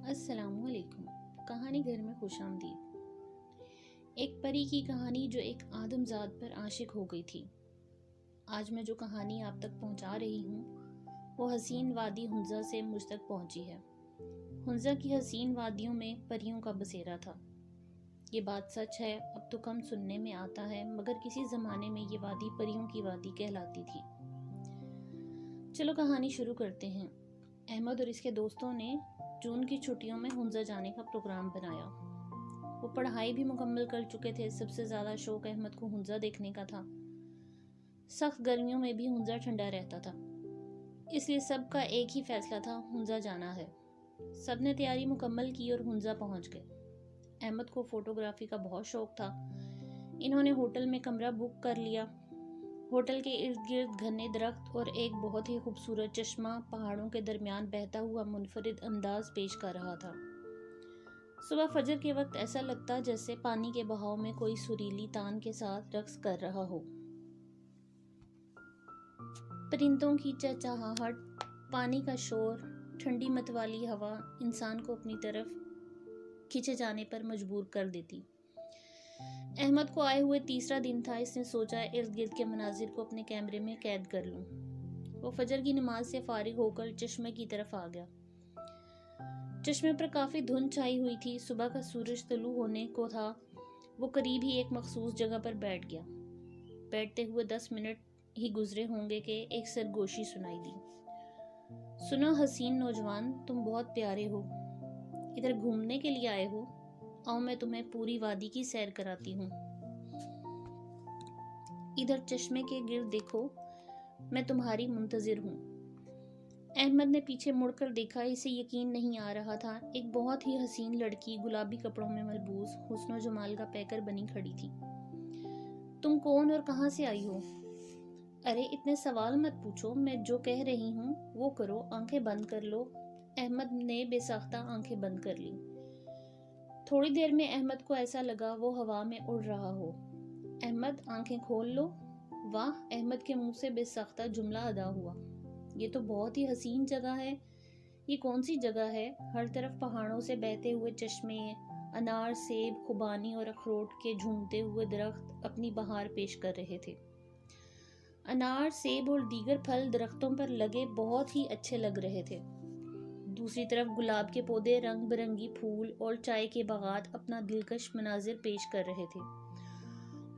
السلام علیکم۔ کہانی گھر میں خوش آمدید۔ ایک پری کی کہانی جو ایک آدمزاد پر عاشق ہو گئی تھی۔ آج میں جو کہانی آپ تک پہنچا رہی ہوں وہ حسین وادی ہنزہ سے مجھ تک پہنچی ہے۔ ہنزہ کی حسین وادیوں میں پریوں کا بسیرا تھا۔ یہ بات سچ ہے، اب تو کم سننے میں آتا ہے، مگر کسی زمانے میں یہ وادی پریوں کی وادی کہلاتی تھی۔ چلو کہانی شروع کرتے ہیں۔ احمد اور اس کے دوستوں نے جون کی چھٹیوں میں ہنزہ جانے کا پروگرام بنایا۔ وہ پڑھائی بھی مکمل کر چکے تھے۔ سب سے زیادہ شوق احمد کو ہنزہ دیکھنے کا تھا۔ سخت گرمیوں میں بھی ہنزہ ٹھنڈا رہتا تھا، اس لیے سب کا ایک ہی فیصلہ تھا، ہنزہ جانا ہے۔ سب نے تیاری مکمل کی اور ہنزہ پہنچ گئے۔ احمد کو فوٹوگرافی کا بہت شوق تھا۔ انہوں نے ہوٹل میں کمرہ بک کر لیا۔ ہوٹل کے ارد گرد گھنے درخت اور ایک بہت ہی خوبصورت چشمہ پہاڑوں کے درمیان بہتا ہوا منفرد انداز پیش کر رہا تھا۔ صبح فجر کے وقت ایسا لگتا جیسے پانی کے بہاؤ میں کوئی سریلی تان کے ساتھ رقص کر رہا ہو۔ پرندوں کی چہچہاہٹ، پانی کا شور، ٹھنڈی متوالی ہوا انسان کو اپنی طرف کھینچے جانے پر مجبور کر دیتی۔ احمد کو آئے ہوئے تیسرا دن تھا۔ اس نے سوچا ارد گرد کے مناظر کو اپنے کیمرے میں قید کر لوں۔ وہ فجر کی نماز سے فارغ ہو کر چشمے کی طرف آ گیا۔ چشمے پر کافی دھند چھائی ہوئی تھی۔ صبح کا سورج طلوع ہونے کو تھا۔ وہ قریب ہی ایک مخصوص جگہ پر بیٹھ گیا۔ بیٹھتے ہوئے 10 منٹ ہی گزرے ہوں گے کہ ایک سرگوشی سنائی دی۔ سنو حسین نوجوان، تم بہت پیارے ہو، ادھر گھومنے کے لیے آئے ہو؟ آؤ میں تمہیں پوری وادی کی سیر کراتی ہوں۔ ادھر چشمے کے گرد دیکھو، میں تمہاری منتظر ہوں۔ احمد نے پیچھے مڑ کر دیکھا۔ اسے یقین نہیں آ رہا تھا۔ ایک بہت ہی حسین لڑکی گلابی کپڑوں میں ملبوس حسن و جمال کا پیکر بنی کھڑی تھی۔ تم کون اور کہاں سے آئی ہو؟ ارے اتنے سوال مت پوچھو، میں جو کہہ رہی ہوں وہ کرو، آنکھیں بند کر لو۔ احمد نے بے ساختہ آنکھیں بند کر لی۔ تھوڑی دیر میں احمد کو ایسا لگا وہ ہوا میں اڑ رہا ہو۔ احمد آنکھیں کھول لو۔ واہ، احمد کے منہ سے بے ساختہ جملہ ادا ہوا۔ یہ تو بہت ہی حسین جگہ ہے۔ یہ کون سی جگہ ہے؟ ہر طرف پہاڑوں سے بہتے ہوئے چشمے، انار، سیب، خوبانی اور اخروٹ کے جھومتے ہوئے درخت اپنی بہار پیش کر رہے تھے۔ انار، سیب اور دیگر پھل درختوں پر لگے بہت ہی اچھے لگ رہے تھے۔ دوسری طرف گلاب کے پودے، رنگ برنگی پھول اور چائے کے باغات اپنا دلکش مناظر پیش کر رہے تھے۔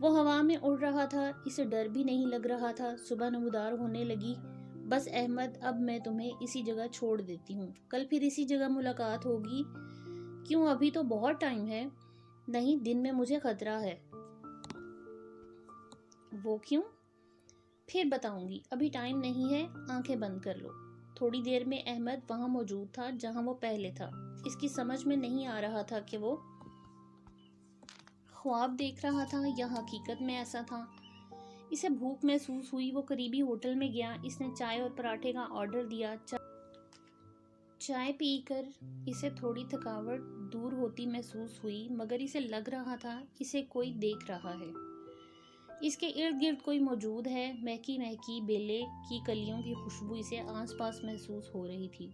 وہ ہوا میں اڑ رہا تھا، اسے ڈر بھی نہیں لگ رہا تھا۔ صبح نمودار ہونے لگی۔ بس احمد، اب میں تمہیں اسی جگہ چھوڑ دیتی ہوں، کل پھر اسی جگہ ملاقات ہوگی۔ کیوں، ابھی تو بہت ٹائم ہے۔ نہیں، دن میں مجھے خطرہ ہے۔ وہ کیوں؟ پھر بتاؤں گی، ابھی ٹائم نہیں ہے، آنکھیں بند کر لو۔ تھوڑی دیر میں احمد وہاں موجود تھا جہاں وہ پہلے تھا۔ اس کی سمجھ میں نہیں آ رہا تھا کہ وہ خواب دیکھ رہا تھا یا حقیقت میں ایسا تھا۔ اسے بھوک محسوس ہوئی۔ وہ قریبی ہوٹل میں گیا۔ اس نے چائے اور پراٹھے کا آرڈر دیا۔ چائے پی کر اسے تھوڑی تھکاوٹ دور ہوتی محسوس ہوئی، مگر اسے لگ رہا تھا اسے کوئی دیکھ رہا ہے۔ اس کے ارد گرد کوئی موجود ہے۔ مہکی مہکی بیلے کی کلیوں کی خوشبو اسے آس پاس محسوس ہو رہی تھی۔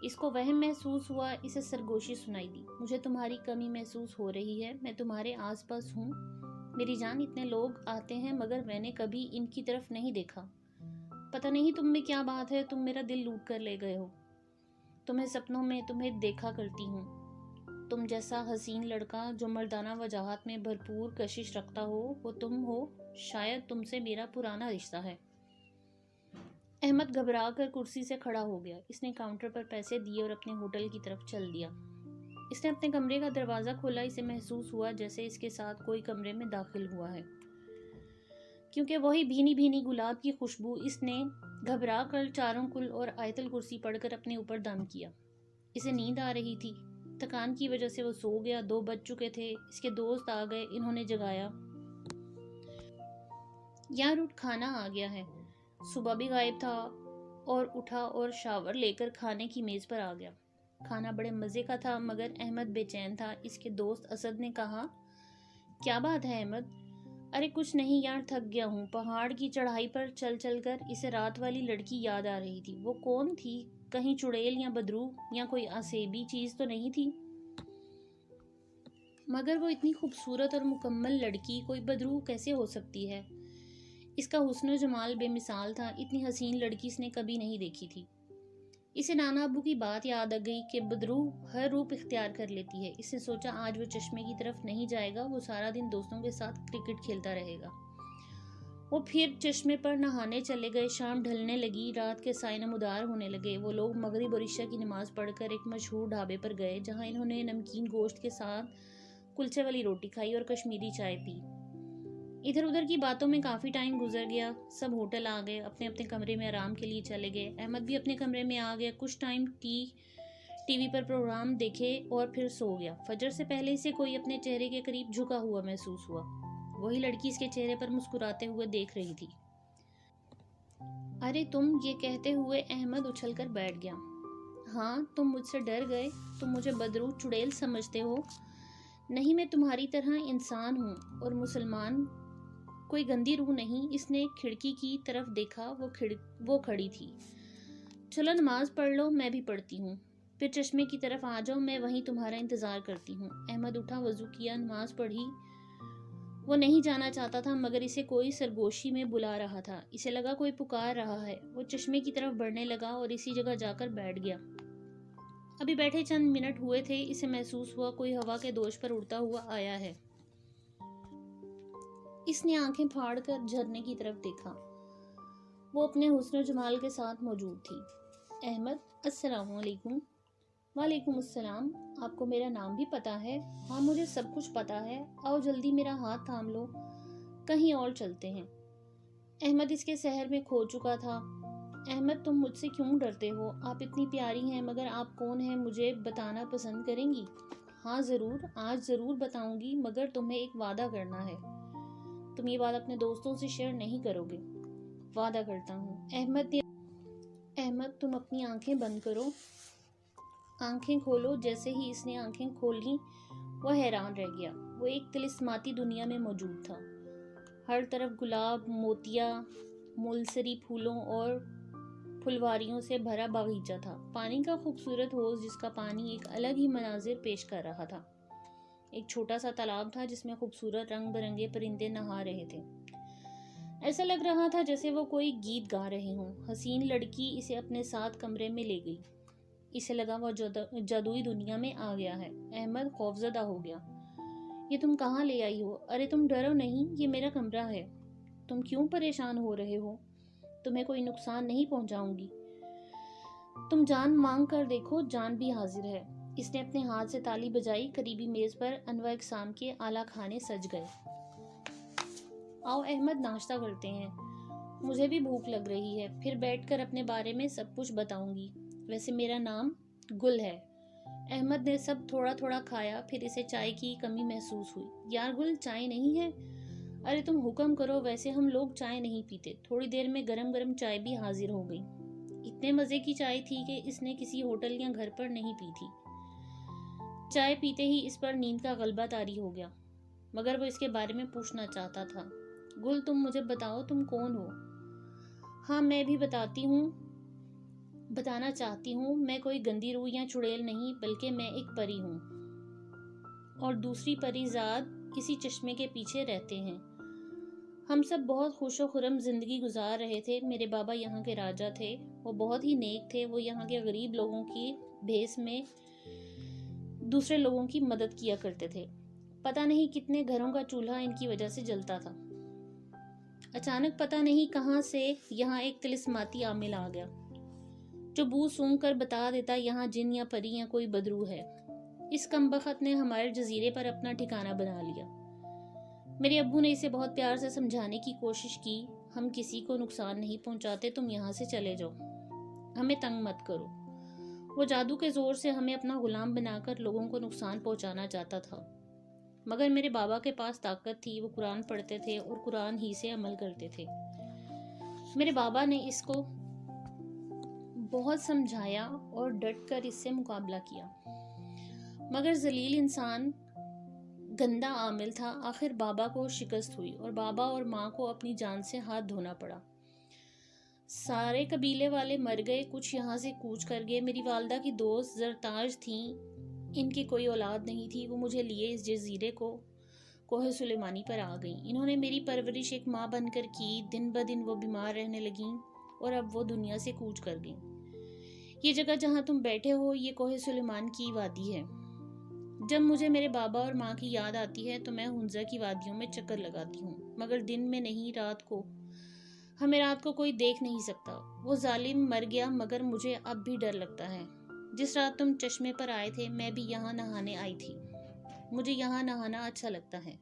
اس کو وہم محسوس ہوا۔ اسے سرگوشی سنائی دی۔ مجھے تمہاری کمی محسوس ہو رہی ہے، میں تمہارے آس پاس ہوں میری جان۔ اتنے لوگ آتے ہیں مگر میں نے کبھی ان کی طرف نہیں دیکھا۔ پتہ نہیں تم میں کیا بات ہے، تم میرا دل لوٹ کر لے گئے ہو۔ تمہیں سپنوں میں تمہیں دیکھا کرتی ہوں۔ تم جیسا حسین لڑکا جو مردانہ وجاہت میں بھرپور کشش رکھتا ہو وہ تم ہو۔ شاید تم سے میرا پرانا رشتہ ہے۔ احمد گھبرا کر کرسی سے کھڑا ہو گیا۔ اس نے کاؤنٹر پر پیسے دیے اور اپنے ہوٹل کی طرف چل دیا۔ اس نے اپنے کمرے کا دروازہ کھولا۔ اسے محسوس ہوا جیسے اس کے ساتھ کوئی کمرے میں داخل ہوا ہے، کیونکہ وہی بھینی بھینی گلاب کی خوشبو۔ اس نے گھبرا کر چاروں کل اور آیت الکرسی پڑھ کر اپنے اوپر دم کیا۔ اسے نیند آ رہی تھی۔ تھکان کی وجہ سے وہ سو گیا۔ 2 بج چکے تھے۔ اس کے دوست آ گئے، انہوں نے جگایا۔ یار اٹھ، کھانا آ گیا ہے۔ صبح بھی غائب تھا اور اٹھا اور شاور لے کر کھانے کی میز پر آ گیا۔ کھانا بڑے مزے کا تھا مگر احمد بے چین تھا۔ اس کے دوست اسد نے کہا، کیا بات ہے احمد؟ ارے کچھ نہیں یار، تھک گیا ہوں۔ پہاڑ کی چڑھائی پر چل چل کر اسے رات والی لڑکی یاد آ رہی تھی۔ وہ کون تھی؟ کہیں چڑیل یا بدرو یا کوئی آسیبی چیز تو نہیں تھی؟ مگر وہ اتنی خوبصورت اور مکمل لڑکی کوئی بدرو کیسے ہو سکتی ہے؟ اس کا حسن و جمال بے مثال تھا، اتنی حسین لڑکی اس نے کبھی نہیں دیکھی تھی۔ اسے نانا ابو کی بات یاد آ گئی کہ بدرو ہر روپ اختیار کر لیتی ہے۔ اس نے سوچا آج وہ چشمے کی طرف نہیں جائے گا، وہ سارا دن دوستوں کے ساتھ کرکٹ کھیلتا رہے گا۔ وہ پھر چشمے پر نہانے چلے گئے۔ شام ڈھلنے لگی، رات کے سائے نمودار ہونے لگے۔ وہ لوگ مغرب اور عشاء کی نماز پڑھ کر ایک مشہور ڈھابے پر گئے، جہاں انہوں نے نمکین گوشت کے ساتھ کلچے والی روٹی کھائی اور کشمیری چائے پی۔ ادھر ادھر کی باتوں میں کافی ٹائم گزر گیا۔ سب ہوٹل آ گئے، اپنے اپنے کمرے میں آرام کے لیے چلے گئے۔ احمد بھی اپنے کمرے میں آ گیا، کچھ ٹائم ٹی وی پر پروگرام دیکھے اور پھر سو گیا۔ فجر سے پہلے اسے کوئی اپنے چہرے کے قریب جھکا ہوا محسوس ہوا۔ وہی لڑکی اس کے چہرے پر مسکراتے ہوئے دیکھ رہی تھی۔ ارے تم، یہ کہتے ہوئے احمد اچھل کر بیٹھ گیا۔ ہاں، تم مجھ سے ڈر گئے، تم مجھے بدرو چڑیل سمجھتے ہو؟ نہیں، میں تمہاری طرح انسان ہوں اور مسلمان، کوئی گندی روح نہیں۔ اس نے کھڑکی کی طرف دیکھا، وہ کھڑی تھی۔ چلو نماز پڑھ لو، میں بھی پڑھتی ہوں، پھر چشمے کی طرف آ جاؤ، میں وہیں تمہارا انتظار کرتی ہوں۔ احمد اٹھا، وضو کیا، نماز پڑھی۔ وہ نہیں جانا چاہتا تھا مگر اسے کوئی سرگوشی میں بلا رہا تھا۔ اسے لگا کوئی پکار رہا ہے۔ وہ چشمے کی طرف بڑھنے لگا اور اسی جگہ جا کر بیٹھ گیا۔ ابھی بیٹھے چند منٹ ہوئے تھے، اسے محسوس ہوا کوئی ہوا کے دوش پر اڑتا ہوا آیا ہے۔ اس نے آنکھیں پھاڑ کر جھرنے کی طرف دیکھا۔ وہ اپنے حسن و جمال کے ساتھ موجود تھی۔ احمد، السلام علیکم۔ وعلیکم السلام۔ آپ کو میرا نام بھی پتا ہے؟ ہاں، مجھے سب کچھ پتا ہے۔ آؤ جلدی میرا ہاتھ تھام لو، کہیں اور چلتے ہیں۔ احمد اس کے سحر میں کھو چکا تھا۔ احمد، تم مجھ سے کیوں ڈرتے ہو؟ آپ اتنی پیاری ہیں، مگر آپ کون ہیں مجھے بتانا پسند کریں گی؟ ہاں ضرور، آج ضرور بتاؤں گی، مگر تمہیں ایک وعدہ کرنا ہے۔ تم یہ بات اپنے دوستوں سے شیئر نہیں کرو گے؟ وعدہ کرتا ہوں۔ احمد، تم اپنی آنکھیں بند کرو۔ آنکھیں کھولو۔ جیسے ہی اس نے آنکھیں کھولیں، وہ حیران رہ گیا۔ وہ ایک طلسماتی دنیا میں موجود تھا۔ ہر طرف گلاب، موتیا، ملسری پھولوں اور پھلواریوں سے بھرا باغیچہ تھا۔ پانی کا خوبصورت حوض جس کا پانی ایک الگ ہی مناظر پیش کر رہا تھا۔ ایک چھوٹا سا تالاب تھا جس میں خوبصورت رنگ برنگے پرندے نہا رہے تھے۔ ایسا لگ رہا تھا جیسے وہ کوئی گیت گا رہے ہوں۔ حسین لڑکی اسے اپنے ساتھ کمرے میں لے گئی۔ اسے لگا وہ جادوئی دنیا میں آ گیا ہے۔ احمد خوفزدہ ہو گیا۔ یہ تم کہاں لے آئی ہو؟ ارے تم ڈرو نہیں، یہ میرا کمرہ ہے۔ تم کیوں پریشان ہو رہے ہو؟ تمہیں کوئی نقصان نہیں پہنچاؤں گی۔ تم جان مانگ کر دیکھو، جان بھی حاضر ہے۔ اس نے اپنے ہاتھ سے تالی بجائی۔ قریبی میز پر انواع اقسام کے اعلیٰ کھانے سج گئے۔ آؤ احمد، ناشتہ کرتے ہیں، مجھے بھی بھوک لگ رہی ہے، پھر بیٹھ کر اپنے بارے میں سب کچھ بتاؤں گی۔ ویسے میرا نام گل ہے۔ احمد نے سب تھوڑا تھوڑا کھایا، پھر اسے چائے کی کمی محسوس ہوئی۔ یار گل، چائے نہیں ہے؟ ارے تم حکم کرو، ویسے ہم لوگ چائے نہیں پیتے۔ تھوڑی دیر میں گرم گرم چائے بھی حاضر ہو گئی۔ اتنے مزے کی چائے تھی کہ اس نے کسی ہوٹل یا گھر پر نہیں پی تھی۔ چائے پیتے ہی اس پر نیند کا غلبہ طاری ہو گیا، مگر وہ اس کے بارے میں پوچھنا چاہتا تھا۔ گل، تم مجھے بتاؤ، تم کون ہو؟ ہاں، میں بھی بتانا چاہتی ہوں۔ میں کوئی گندی روح یا چڑیل نہیں، بلکہ میں ایک پری ہوں، اور دوسری پری زاد اسی چشمے کے پیچھے رہتے ہیں۔ ہم سب بہت خوش و خرم زندگی گزار رہے تھے۔ میرے بابا یہاں کے راجا تھے، وہ بہت ہی نیک تھے۔ وہ یہاں کے غریب لوگوں کی بھیس میں دوسرے لوگوں کی مدد کیا کرتے تھے۔ پتہ نہیں کتنے گھروں کا چولہا ان کی وجہ سے جلتا تھا۔ اچانک پتہ نہیں کہاں سے یہاں ایک طلسماتی عامل آ گیا، جو بو سونگھ کر بتا دیتا یہاں جن یا پری یا کوئی بدرو ہے۔ اس کمبخت نے ہمارے جزیرے پر اپنا ٹھکانہ بنا لیا۔ میرے ابو نے اسے بہت پیار سے سمجھانے کی کوشش کی، ہم کسی کو نقصان نہیں پہنچاتے، تم یہاں سے چلے جاؤ، ہمیں تنگ مت کرو۔ وہ جادو کے زور سے ہمیں اپنا غلام بنا کر لوگوں کو نقصان پہنچانا چاہتا تھا، مگر میرے بابا کے پاس طاقت تھی، وہ قرآن پڑھتے تھے اور قرآن ہی سے عمل کرتے تھے۔ میرے بابا نے اس کو بہت سمجھایا اور ڈٹ کر اس سے مقابلہ کیا، مگر ذلیل انسان گندا عامل تھا۔ آخر بابا کو شکست ہوئی اور بابا اور ماں کو اپنی جان سے ہاتھ دھونا پڑا۔ سارے قبیلے والے مر گئے، کچھ یہاں سے کوچ کر گئے۔ میری والدہ کی دوست زرتاج تھیں، ان کی کوئی اولاد نہیں تھی، وہ مجھے لیے اس جزیرے کو کوہ سلیمانی پر آ گئیں۔ انہوں نے میری پرورش ایک ماں بن کر کی، دن بدن وہ بیمار رہنے لگیں اور اب وہ دنیا سے کوچ کر گئیں۔ یہ جگہ جہاں تم بیٹھے ہو یہ کوہ سلیمان کی وادی ہے۔ جب مجھے میرے بابا اور ماں کی یاد آتی ہے تو میں ہنزہ کی وادیوں میں چکر لگاتی ہوں، مگر دن میں نہیں، رات کو۔ ہمیں رات کو کوئی دیکھ نہیں سکتا۔ وہ ظالم مر گیا مگر مجھے اب بھی ڈر لگتا ہے۔ جس رات تم چشمے پر آئے تھے میں بھی یہاں نہانے آئی تھی، مجھے یہاں نہانا اچھا لگتا ہے۔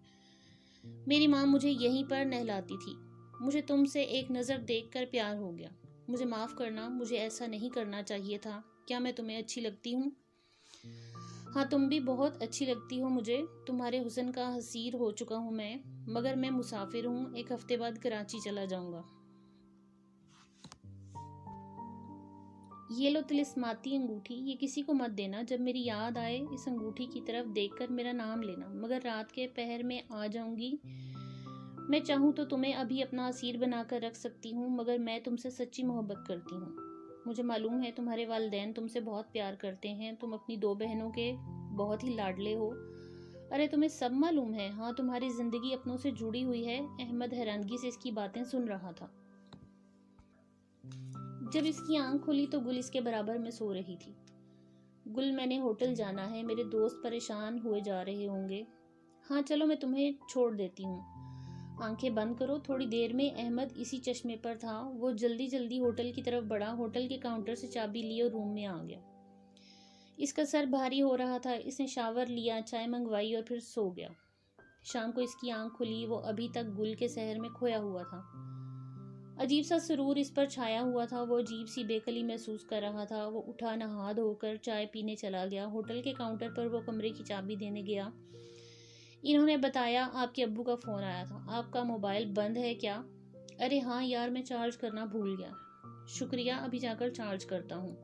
میری ماں مجھے یہیں پر نہلاتی تھی۔ مجھے تم سے ایک نظر دیکھ کر پیار ہو گیا۔ مجھے معاف کرنا، مجھے ایسا نہیں کرنا چاہیے تھا۔ کیا میں تمہیں اچھی لگتی ہوں؟ ہاں، تم بھی بہت اچھی لگتی ہو مجھے۔ تمہارے حسن کا حصیر ہو چکا ہوں میں، مگر میں مسافر ہوں، ایک ہفتے بعد کراچی چلا جاؤں گا۔ یہ لو طلسماتی انگوٹھی، یہ کسی کو مت دینا۔ جب میری یاد آئے اس انگوٹھی کی طرف دیکھ کر میرا نام لینا، مگر رات کے پہر میں آ جاؤں گی۔ میں چاہوں تو تمہیں ابھی اپنا اسیر بنا کر رکھ سکتی ہوں، مگر میں تم سے سچی محبت کرتی ہوں۔ مجھے معلوم ہے تمہارے والدین تم سے بہت پیار کرتے ہیں، تم اپنی 2 بہنوں کے بہت ہی لاڈلے ہو۔ ارے تمہیں سب معلوم ہے؟ ہاں، تمہاری زندگی اپنوں سے جڑی ہوئی ہے۔ احمد حیرانگی سے اس کی باتیں سن رہا تھا۔ جب اس کی آنکھ کھلی تو گل اس کے برابر میں سو رہی تھی۔ گل، میں نے ہوٹل جانا ہے، میرے دوست پریشان ہوئے جا رہے ہوں گے۔ ہاں چلو، میں تمہیں چھوڑ دیتی ہوں۔ آنکھیں بند کرو۔ تھوڑی دیر میں احمد اسی چشمے پر تھا۔ وہ جلدی جلدی ہوٹل کی طرف بڑھا، ہوٹل کے کاؤنٹر سے چابی لی اور روم میں آ گیا۔ اس کا سر بھاری ہو رہا تھا۔ اس نے شاور لیا، چائے منگوائی اور پھر سو گیا۔ شام کو اس کی آنکھ کھلی، وہ ابھی تک گل کے سحر میں کھویا ہوا تھا۔ عجیب سا سرور اس پر چھایا ہوا تھا، وہ عجیب سی بےقلی محسوس کر رہا تھا۔ وہ اٹھا، نہا دھو کر چائے پینے چلا گیا۔ ہوٹل کے کاؤنٹر پر وہ کمرے کی چابی دینے گیا۔ انہوں نے بتایا آپ کے ابو کا فون آیا تھا، آپ کا موبائل بند ہے کیا؟ ارے ہاں یار، میں چارج کرنا بھول گیا۔ شکریہ، ابھی جا کر چارج کرتا ہوں۔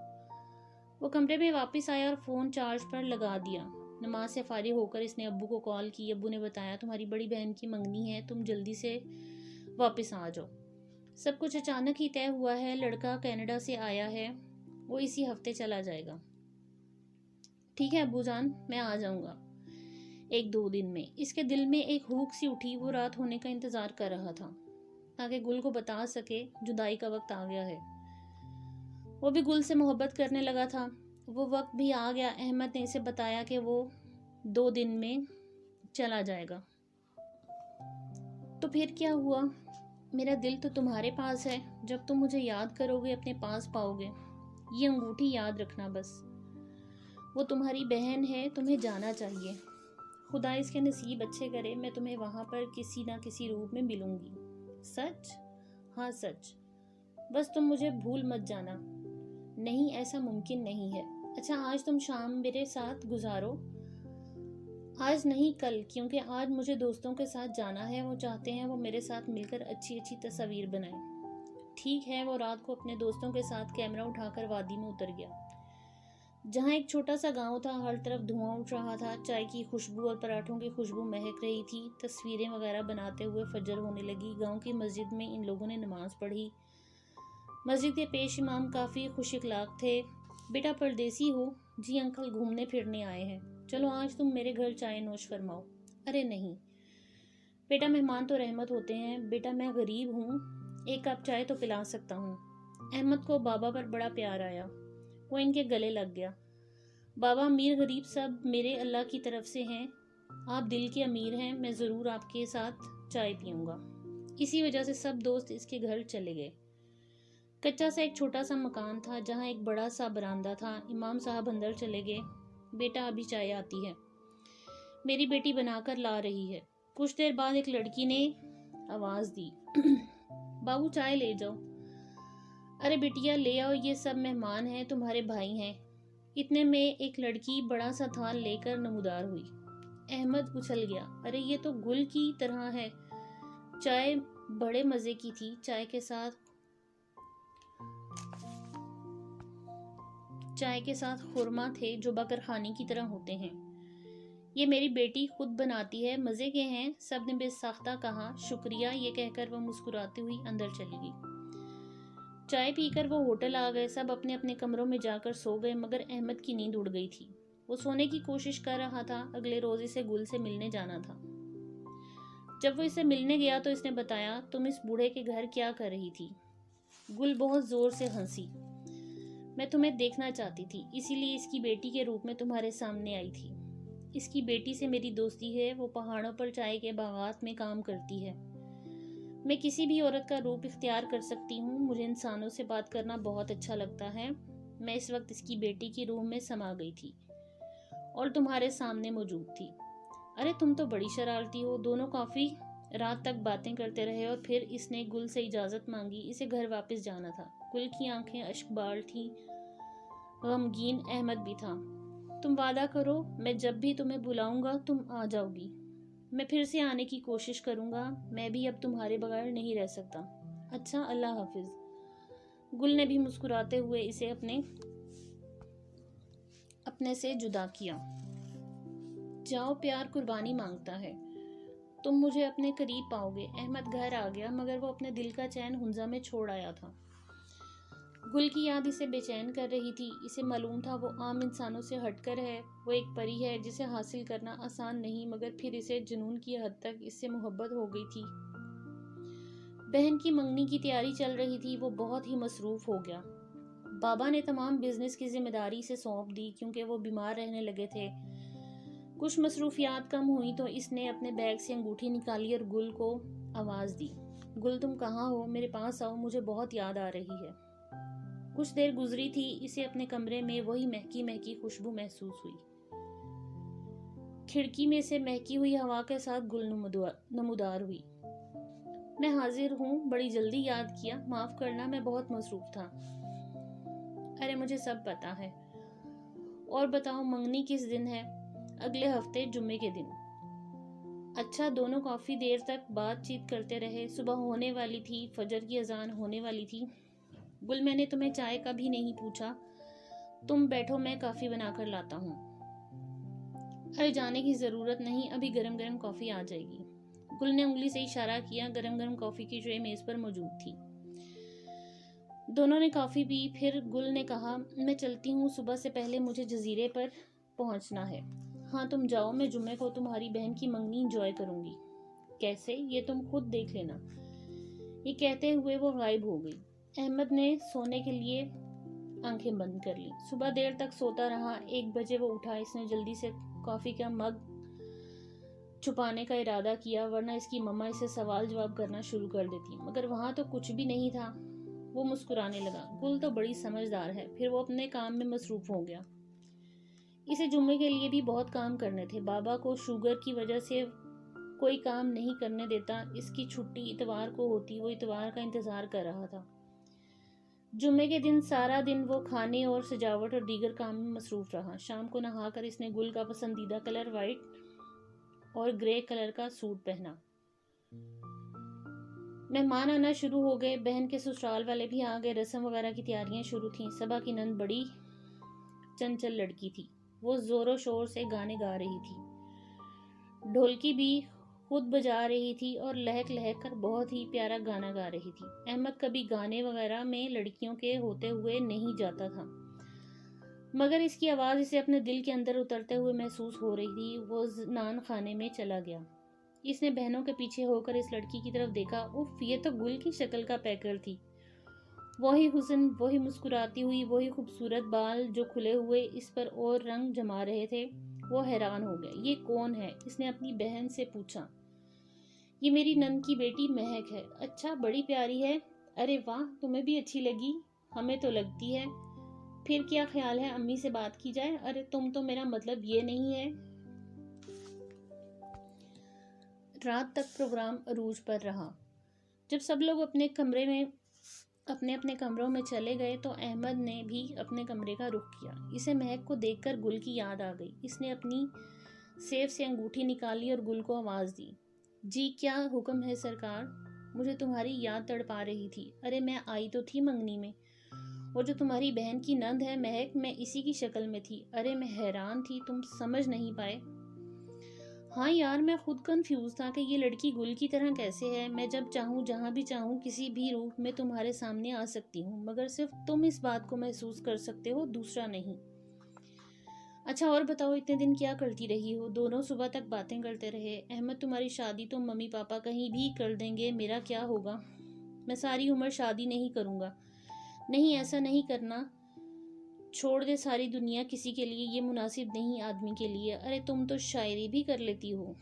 وہ کمرے میں واپس آیا اور فون چارج پر لگا دیا۔ نماز سے فارغ ہو کر اس نے ابو کو کال کی۔ ابو نے بتایا تمہاری بڑی بہن کی منگنی ہے، تم جلدی سے واپس آ جاؤ۔ سب کچھ اچانک ہی طے ہوا ہے، لڑکا کینیڈا سے آیا ہے، وہ اسی ہفتے چلا جائے گا۔ ٹھیک ہے ابو جان، میں آ جاؤں گا 1-2 دن میں۔ اس کے دل میں ایک ہوک سی اٹھی، وہ رات ہونے کا انتظار کر رہا تھا تاکہ گل کو بتا سکے جدائی کا وقت آ گیا ہے۔ وہ بھی گل سے محبت کرنے لگا تھا۔ وہ وقت بھی آ گیا۔ احمد نے اسے بتایا کہ وہ 2 دن میں چلا جائے گا۔ تو پھر کیا ہوا؟ میرا دل تو تمہارے پاس ہے، جب تم مجھے یاد کرو گے اپنے پاس پاؤ گے۔ یہ انگوٹھی یاد رکھنا بس۔ وہ تمہاری بہن ہے، تمہیں جانا چاہیے۔ خدا اس کے نصیب اچھے کرے، میں تمہیں وہاں پر کسی نہ کسی روپ میں ملوں گی۔ سچ؟ ہاں سچ، بس تم مجھے بھول مت جانا۔ نہیں، ایسا ممکن نہیں ہے۔ اچھا، آج تم شام میرے ساتھ گزارو۔ آج نہیں، کل، کیونکہ آج مجھے دوستوں کے ساتھ جانا ہے، وہ چاہتے ہیں وہ میرے ساتھ مل کر اچھی اچھی تصاویر بنائیں۔ ٹھیک ہے۔ وہ رات کو اپنے دوستوں کے ساتھ کیمرہ اٹھا کر وادی میں اتر گیا، جہاں ایک چھوٹا سا گاؤں تھا۔ ہر طرف دھواں اٹھ رہا تھا، چائے کی خوشبو اور پراٹھوں کی خوشبو مہک رہی تھی۔ تصویریں وغیرہ بناتے ہوئے فجر ہونے لگی۔ گاؤں کی مسجد میں ان لوگوں نے نماز پڑھی۔ مسجد کے پیش امام کافی خوش اخلاق تھے۔ بیٹا پردیسی ہو؟ جی انکل، گھومنے پھرنے آئے ہیں۔ چلو آج تم میرے گھر چائے نوش فرماؤ۔ ارے نہیں بیٹا، مہمان تو رحمت ہوتے ہیں۔ بیٹا میں غریب ہوں، 1 کپ چائے تو پلا سکتا ہوں۔ احمد کو بابا پر بڑا پیار آیا، وہ ان کے گلے لگ گیا۔ بابا، امیر غریب سب میرے اللہ کی طرف سے ہیں، آپ دل کے امیر ہیں، میں ضرور آپ کے ساتھ چائے پیوں گا۔ اسی وجہ سے سب دوست اس کے گھر چلے گئے۔ کچا سا ایک چھوٹا سا مکان تھا جہاں ایک بڑا سا برآمدہ تھا۔ امام صاحب اندر چلے گئے۔ بیٹا ابھی چائے آتی ہے، میری بیٹی بنا کر لا رہی ہے۔ کچھ دیر بعد ایک لڑکی نے آواز دی، بابو چائے لے جاؤ۔ ارے بیٹیا لے آؤ، یہ سب مہمان ہیں، تمہارے بھائی ہیں۔ اتنے میں ایک لڑکی بڑا سا تھال لے کر نمودار ہوئی۔ احمد اچھل گیا، ارے یہ تو گل کی طرح ہے۔ چائے بڑے مزے کی تھی، چائے کے ساتھ خورما تھے جو بکر خانی کی طرح ہوتے ہیں۔ یہ میری بیٹی خود بناتی ہے، مزے کے ہیں، سب نے بے ساختہ کہا۔ شکریہ، یہ کہہ کر وہ مسکراتی ہوئی اندر چلی گئی۔ چائے پی کر وہ ہوٹل آ گئے. سب اپنے اپنے کمروں میں جا کر سو گئے مگر احمد کی نیند اڑ گئی تھی. وہ سونے کی کوشش کر رہا تھا. اگلے روز اسے گل سے ملنے جانا تھا. جب وہ اسے ملنے گیا تو اس نے بتایا, تم اس بوڑھے کے گھر کیا کر رہی تھی؟ گل بہت زور سے ہنسی. میں تمہیں دیکھنا چاہتی تھی, اسی لیے اس کی بیٹی کے روپ میں تمہارے سامنے آئی تھی. اس کی بیٹی سے میری دوستی ہے. وہ پہاڑوں پر چائے کے باغات میں کام کرتی ہے. میں کسی بھی عورت کا روپ اختیار کر سکتی ہوں. مجھے انسانوں سے بات کرنا بہت اچھا لگتا ہے. میں اس وقت اس کی بیٹی کی روح میں سما گئی تھی اور تمہارے سامنے موجود تھی. ارے تم تو بڑی شرارتی ہو. دونوں کافی رات تک باتیں کرتے رہے اور پھر اس نے گل سے اجازت مانگی. اسے گھر واپس جانا تھا. گل کی آنکھیں اشکبار تھیں, غمگین. احمد بھی تھا. تم وعدہ کرو, میں جب بھی تمہیں بلاؤں گا تم آ جاؤ گی. میں پھر سے آنے کی کوشش کروں گا. میں بھی اب تمہارے بغیر نہیں رہ سکتا. اچھا, اللہ حافظ. گل نے بھی مسکراتے ہوئے اسے اپنے سے جدا کیا. جاؤ, پیار قربانی مانگتا ہے. تم مجھے اپنے قریب پاؤ گے. احمد گھر آ گیا مگر وہ اپنے دل کا چین ہنزا میں چھوڑ آیا تھا. گل کی یاد اسے بے چین کر رہی تھی. اسے معلوم تھا وہ عام انسانوں سے ہٹ کر ہے. وہ ایک پری ہے جسے حاصل کرنا آسان نہیں, مگر پھر اسے جنون کی حد تک اس سے محبت ہو گئی تھی. بہن کی منگنی کی تیاری چل رہی تھی. وہ بہت ہی مصروف ہو گیا. بابا نے تمام بزنس کی ذمہ داری سے سونپ دی کیونکہ وہ بیمار رہنے لگے تھے. کچھ مصروفیات کم ہوئی تو اس نے اپنے بیگ سے انگوٹھی نکالی اور گل کو آواز دی. گل, تم کہاں ہو؟ میرے پاس آؤ, مجھے بہت یاد آ رہی ہے. کچھ دیر گزری تھی. اسے اپنے کمرے میں وہی مہکی مہکی خوشبو محسوس ہوئی. کھڑکی میں سے مہکی ہوئی ہوا کے ساتھ گل نمودار ہوئی. میں حاضر ہوں. بڑی جلدی یاد کیا. معاف کرنا, میں بہت مصروف تھا. ارے مجھے سب پتا ہے. اور بتاؤ, منگنی کس دن ہے؟ اگلے ہفتے, جمعے کے دن. اچھا. دونوں کافی دیر تک بات چیت کرتے رہے. صبح ہونے والی تھی. فجر کی اذان ہونے والی تھی. گل, میں نے تمہیں چائے کا بھی نہیں پوچھا. تم بیٹھو, میں کافی بنا کر لاتا ہوں. ارے جانے کی ضرورت نہیں, ابھی گرم گرم کافی آ جائے گی. گل نے انگلی سے اشارہ کیا. گرم گرم کافی کی ٹرے میز پر موجود تھی. دونوں نے کافی پی. پھر گل نے کہا, میں چلتی ہوں. صبح سے پہلے مجھے جزیرے پر پہنچنا ہے. ہاں تم جاؤ. میں جمعے کو تمہاری بہن کی منگنی انجوائے کروں گی. کیسے؟ یہ تم خود دیکھ لینا. یہ کہتے ہوئے وہ غائب ہو گئی. احمد نے سونے کے لیے آنکھیں بند کر لی. صبح دیر تک سوتا رہا. 1 بجے وہ اٹھا. اس نے جلدی سے کافی کا مگ چھپانے کا ارادہ کیا ورنہ اس کی مما اسے سوال جواب کرنا شروع کر دیتی. مگر وہاں تو کچھ بھی نہیں تھا. وہ مسکرانے لگا. گل تو بڑی سمجھدار ہے. پھر وہ اپنے کام میں مصروف ہو گیا. اسے جمعے کے لیے بھی بہت کام کرنے تھے. بابا کو شوگر کی وجہ سے کوئی کام نہیں کرنے دیتا. اس کی چھٹی اتوار کو ہوتی. وہ اتوار کا انتظار کر رہا تھا. جمعے کے دن سارا دن وہ کھانے اور سجاوٹ اور دیگر کام میں مصروف رہا. شام کو نہا کر اس نے گل کا پسندیدہ کلر وائٹ اور گرے کلر کا سوٹ پہنا. مہمان آنا شروع ہو گئے. بہن کے سسرال والے بھی آ گئے. رسم وغیرہ کی تیاریاں شروع تھیں. صبا کی نند بڑی چنچل لڑکی تھی. وہ زور و شور سے گانے گا رہی تھی. ڈھولکی بھی خود بجا رہی تھی اور لہک لہک کر بہت ہی پیارا گانا گا رہی تھی. احمد کبھی گانے وغیرہ میں لڑکیوں کے ہوتے ہوئے نہیں جاتا تھا مگر اس کی آواز اسے اپنے دل کے اندر اترتے ہوئے محسوس ہو رہی تھی. وہ نان خانے میں چلا گیا. اس نے بہنوں کے پیچھے ہو کر اس لڑکی کی طرف دیکھا. اف, یہ تو گل کی شکل کا پیکر تھی. وہی حسن, وہی مسکراتی ہوئی, وہی خوبصورت بال جو کھلے ہوئے اس پر اور رنگ جما رہے تھے. وہ حیران ہو گیا. یہ کون ہے؟ اس نے اپنی بہن سے پوچھا. یہ میری نند کی بیٹی مہک ہے. اچھا, بڑی پیاری ہے. ارے واہ, تمہیں بھی اچھی لگی. ہمیں تو لگتی ہے. پھر کیا خیال ہے امی سے بات کی جائے؟ ارے تم تو, میرا مطلب یہ نہیں ہے. رات تک پروگرام عروج پر رہا. جب سب لوگ اپنے اپنے کمروں میں چلے گئے تو احمد نے بھی اپنے کمرے کا رخ کیا. اسے مہک کو دیکھ کر گل کی یاد آ گئی. اس نے اپنی سیف سے انگوٹھی نکالی اور گل کو آواز دی. جی کیا حکم ہے سرکار؟ مجھے تمہاری یاد تڑپا رہی تھی. ارے میں آئی تو تھی منگنی میں. وہ جو تمہاری بہن کی نند ہے مہک, میں اسی کی شکل میں تھی. ارے میں حیران تھی, تم سمجھ نہیں پائے. ہاں یار، میں خود کنفیوز تھا کہ یہ لڑکی گل کی طرح کیسے ہے. میں جب چاہوں جہاں بھی چاہوں کسی بھی روپ میں تمہارے سامنے آ سکتی ہوں، مگر صرف تم اس بات کو محسوس کر سکتے ہو، دوسرا نہیں. اچھا اور بتاؤ، اتنے دن کیا کرتی رہی ہو؟ دونوں صبح تک باتیں کرتے رہے. احمد تمہاری شادی تو ممی پاپا کہیں بھی کر دیں گے، میرا کیا ہوگا؟ میں ساری عمر شادی نہیں کروں گا. نہیں، ایسا نہیں کرنا. چھوڑ دے ساری دنیا کسی کے لیے، یہ مناسب نہیں آدمی کے لیے. ارے تم تو شاعری بھی کر لیتی ہو.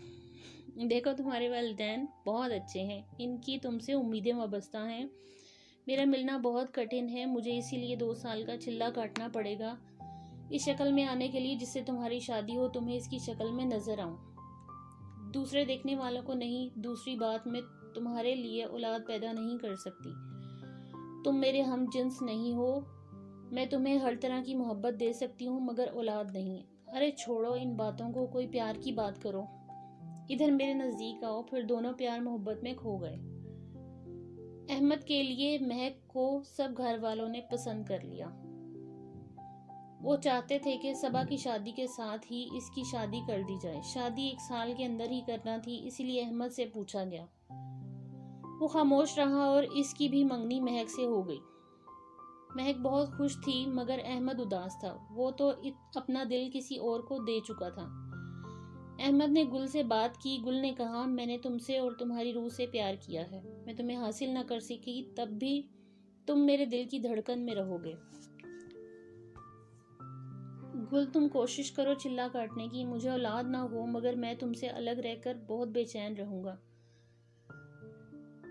دیکھو تمہارے والدین بہت اچھے ہیں، ان کی تم سے امیدیں وابستہ ہیں. میرا ملنا بہت کٹھن ہے، مجھے اسی لیے 2 سال کا چلہ کاٹنا پڑے گا اس شکل میں آنے کے لیے جس سے تمہاری شادی ہو، تمہیں اس کی شکل میں نظر آؤں. دوسرے دیکھنے والوں کو نہیں. دوسری بات، میں تمہارے لیے اولاد پیدا نہیں کر سکتی. تم میرے ہم جنس نہیں ہو. میں تمہیں ہر طرح کی محبت دے سکتی ہوں مگر اولاد نہیں. ارے چھوڑو ان باتوں کو، کوئی پیار کی بات کرو. ادھر میرے نزدیک آؤ. پھر دونوں پیار محبت میں کھو گئے. احمد کے لیے مہک کو سب گھر والوں نے پسند کر لیا. وہ چاہتے تھے کہ صبا کی شادی کے ساتھ ہی اس کی شادی کر دی جائے. شادی 1 سال کے اندر ہی کرنا تھی، اسی لیے احمد سے پوچھا گیا. وہ خاموش رہا اور اس کی بھی منگنی مہک سے ہو گئی. مہک بہت خوش تھی مگر احمد اداس تھا. وہ تو اپنا دل کسی اور کو دے چکا تھا. احمد نے گل سے بات کی. گل نے کہا، میں نے تم سے اور تمہاری روح سے پیار کیا ہے. میں تمہیں حاصل نہ کر سکی تب بھی تم میرے دل کی دھڑکن میں رہو گے. گل تم کوشش کرو چلہ کاٹنے کی. مجھے اولاد نہ ہو مگر میں تم سے الگ رہ کر بہت بے چین رہوں گا.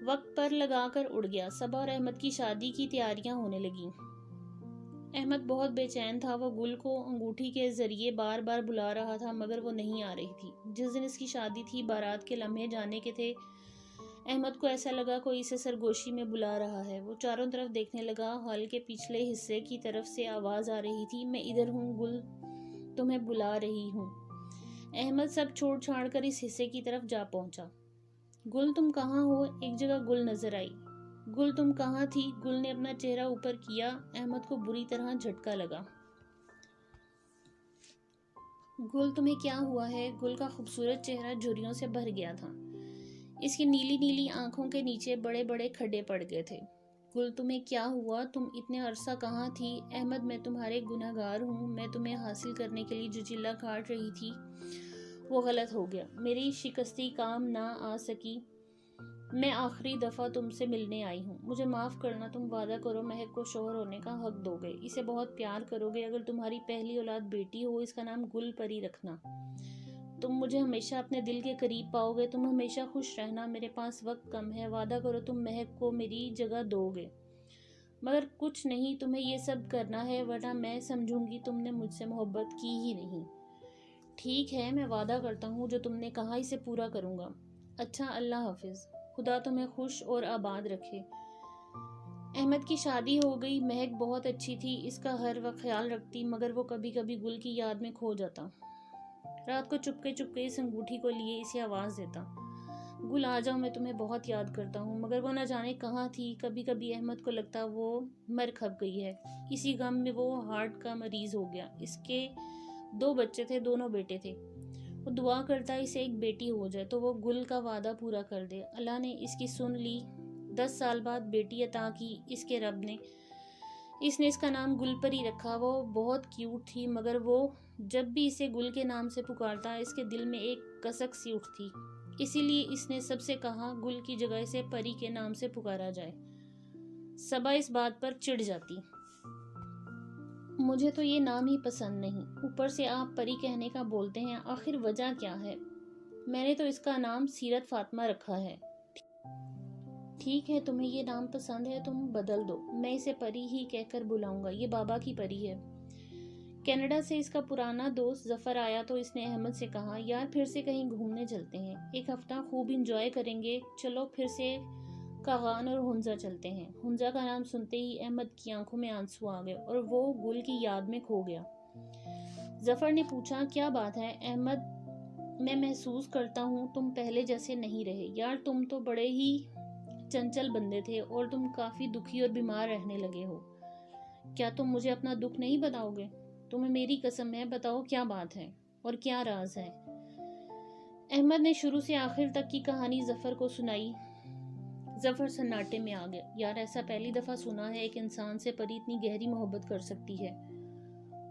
وقت پر لگا کر اڑ گیا. صبا اور احمد کی شادی کی تیاریاں ہونے لگیں. احمد بہت بے چین تھا. وہ گل کو انگوٹھی کے ذریعے بار بار بلا رہا تھا مگر وہ نہیں آ رہی تھی. جس دن اس کی شادی تھی، بارات کے لمحے جانے کے تھے، احمد کو ایسا لگا کوئی اسے سرگوشی میں بلا رہا ہے. وہ چاروں طرف دیکھنے لگا. ہال کے پچھلے حصے کی طرف سے آواز آ رہی تھی، میں ادھر ہوں گل، تمہیں بلا رہی ہوں. احمد سب چھوڑ چھاڑ کر اس حصے کی طرف جا پہنچا. گل تم کہاں ہو؟ ایک جگہ گل نظر آئی. گل تم کہاں تھی؟ گل نے اپنا چہرہ اوپر کیا. احمد کو بری طرح جھٹکا لگا. گل تمہیں کیا ہوا ہے؟ گل کا خوبصورت چہرہ جھریوں سے بھر گیا تھا. اس کی نیلی نیلی آنکھوں کے نیچے بڑے بڑے کھڈے پڑ گئے تھے. گل تمہیں کیا ہوا؟ تم اتنے عرصہ کہاں تھی؟ احمد میں تمہارے گنہگار ہوں. میں تمہیں حاصل کرنے کے لیے جو چلہ کاٹ رہی تھی وہ غلط ہو گیا. میری شکستی کام نہ آ سکی. میں آخری دفعہ تم سے ملنے آئی ہوں. مجھے معاف کرنا. تم وعدہ کرو مہک کو شوہر ہونے کا حق دو گے، اسے بہت پیار کرو گے. اگر تمہاری پہلی اولاد بیٹی ہو، اس کا نام گل پری رکھنا. تم مجھے ہمیشہ اپنے دل کے قریب پاؤ گے. تم ہمیشہ خوش رہنا. میرے پاس وقت کم ہے. وعدہ کرو تم مہک کو میری جگہ دو گے. مگر کچھ نہیں، تمہیں یہ سب کرنا ہے ورنہ میں سمجھوں گی تم نے مجھ سے محبت کی ہی نہیں. ٹھیک ہے، میں وعدہ کرتا ہوں جو تم نے کہا اسے پورا کروں گا. اچھا، اللہ حافظ. خدا تمہیں خوش اور آباد رکھے. احمد کی شادی ہو گئی. مہک بہت اچھی تھی، اس کا ہر وقت خیال رکھتی مگر وہ کبھی کبھی گل کی یاد میں کھو جاتا. رات کو چپکے چپکے اس انگوٹھی کو لیے اسے آواز دیتا، گل آ جاؤ، میں تمہیں بہت یاد کرتا ہوں. مگر وہ نہ جانے کہاں تھی. کبھی کبھی احمد کو لگتا وہ مر کھپ گئی ہے. اسی غم میں وہ ہارٹ کا مریض ہو گیا. اس کے 2 بچے تھے، دونوں بیٹے تھے. وہ دعا کرتا اسے ایک بیٹی ہو جائے تو وہ گل کا وعدہ پورا کر دے. اللہ نے اس کی سن لی. 10 سال بعد بیٹی عطا کی اس کے رب نے. اس نے اس کا نام گل پری رکھا. وہ بہت کیوٹ تھی مگر وہ جب بھی اسے گل کے نام سے پکارتا اس کے دل میں ایک کسک سی اٹھتی. اسی لیے اس نے سب سے کہا گل کی جگہ اسے پری کے نام سے پکارا جائے. صبا اس بات پر چڑ جاتی. مجھے تو یہ نام ہی پسند نہیں. اوپر سے آپ پری کہنے کا بولتے ہیں. آخر وجہ کیا ہے؟ میں نے تو اس کا نام سیرت فاطمہ رکھا ہے. ٹھیک ہے، تمہیں یہ نام پسند ہے، تم بدل دو. میں اسے پری ہی کہہ کر بلاؤں گا. یہ بابا کی پری ہے. کینیڈا سے اس کا پرانا دوست ظفر آیا تو اس نے احمد سے کہا، یار پھر سے کہیں گھومنے چلتے ہیں. 1 ہفتہ خوب انجوائے کریں گے. چلو پھر سے کاغان اور ہنزا چلتے ہیں. ہنزا کا نام سنتے ہی احمد کی آنکھوں میں آنسو آ گئے اور وہ گل کی یاد میں کھو گیا. ظفر نے پوچھا، کیا بات ہے؟ احمد، میں محسوس کرتا ہوں تم پہلے جیسے نہیں رہے. یار تم تو بڑے ہی چنچل بندے تھے اور تم کافی دکھی اور بیمار رہنے لگے ہو. کیا تم مجھے اپنا دکھ نہیں بتاؤ گے؟ تمہیں میری قسم ہے، بتاؤ کیا بات ہے اور کیا راز ہے. احمد نے شروع سے آخر تک کی کہانی ظفر کو سنائی۔ ظفر سناٹے میں آ گیا۔ یار ایسا پہلی دفعہ سنا ہے ایک انسان سے پری اتنی گہری محبت کر سکتی ہے۔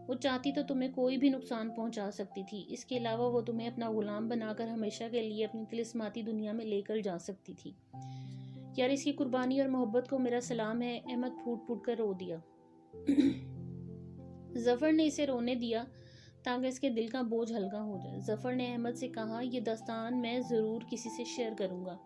وہ چاہتی تو تمہیں کوئی بھی نقصان پہنچا سکتی تھی، اس کے علاوہ وہ تمہیں اپنا غلام بنا کر ہمیشہ کے لیے اپنی طلسماتی دنیا میں لے کر جا سکتی تھی۔ یار اس کی قربانی اور محبت کو میرا سلام ہے۔ احمد پھوٹ پھوٹ کر رو دیا۔ ظفر نے اسے رونے دیا تاکہ اس کے دل کا بوجھ ہلکا ہو جائے۔ ظفر نے احمد سے کہا، یہ داستان میں ضرور کسی سے شیئر کروں گا۔